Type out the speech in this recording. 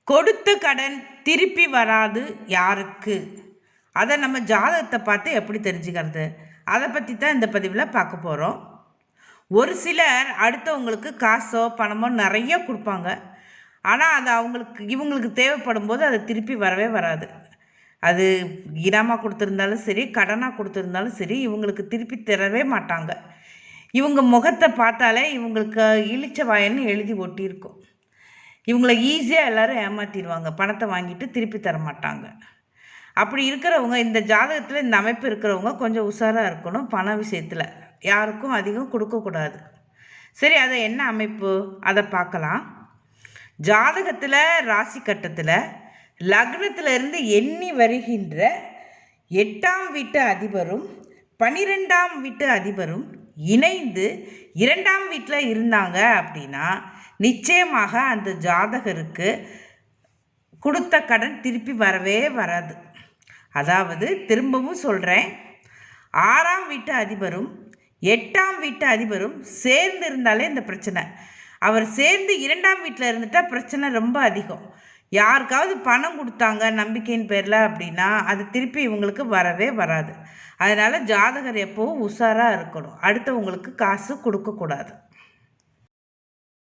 கொடுத்த கடன் திருப்பி வராது யாருக்கு? அதை நம்ம ஜாதகத்தை பார்த்து எப்படி தெரிஞ்சுக்கிறது? அதை பற்றி தான் இந்த பதிவில் பார்க்க போகிறோம். ஒரு சிலர் அடுத்தவங்களுக்கு காசோ பணமோ நிறைய கொடுப்பாங்க. ஆனால் அது இவங்களுக்கு தேவைப்படும் போது அது திருப்பி வரவே வராது. அது இனாமாக கொடுத்துருந்தாலும் சரி, கடனாக கொடுத்துருந்தாலும் சரி, இவங்களுக்கு திருப்பி தரவே மாட்டாங்க. இவங்க முகத்தை பார்த்தாலே இவங்களுக்கு இளிச்ச வாயன்னு எழுதி ஒட்டியிருக்கும். இவங்களை ஈஸியாக எல்லோரும் ஏமாற்றிடுவாங்க. பணத்தை வாங்கிட்டு திருப்பி தர மாட்டாங்க. அப்படி இருக்கிறவங்க, இந்த ஜாதகத்தில் இந்த அமைப்பு இருக்கிறவங்க கொஞ்சம் உஷாராக இருக்கணும். பண விஷயத்தில் யாருக்கும் அதிகம் கொடுக்கக்கூடாது. சரி, அதை என்ன அமைப்பு அதை பார்க்கலாம். ஜாதகத்தில் ராசி கட்டத்தில் லக்னத்திலிருந்து எண்ணி வருகின்ற 8ஆம் வீட்டு அதிபரும் 12ஆம் வீட்டு அதிபரும் இணைந்து 2ஆம் வீட்டில் இருந்தாங்க அப்படின்னா நிச்சயமாக அந்த ஜாதகருக்கு கொடுத்த கடன் திருப்பி வரவே வராது. அதாவது திரும்பவும் சொல்கிறேன், 6ஆம் வீட்டு அதிபரும் 8ஆம் வீட்டு அதிபரும் சேர்ந்து இருந்தாலே இந்த பிரச்சனை. அவர் சேர்ந்து 2ஆம் வீட்டில் இருந்துட்டால் பிரச்சனை ரொம்ப அதிகம். யாருக்காவது பணம் கொடுத்தாங்க நம்பிக்கையின் பேரில் அப்படின்னா அது திருப்பி இவங்களுக்கு வரவே வராது. அதனால் ஜாதகர் எப்போவும் உஷாராக இருக்கணும். அடுத்தவங்களுக்கு காசு கொடுக்கக்கூடாது.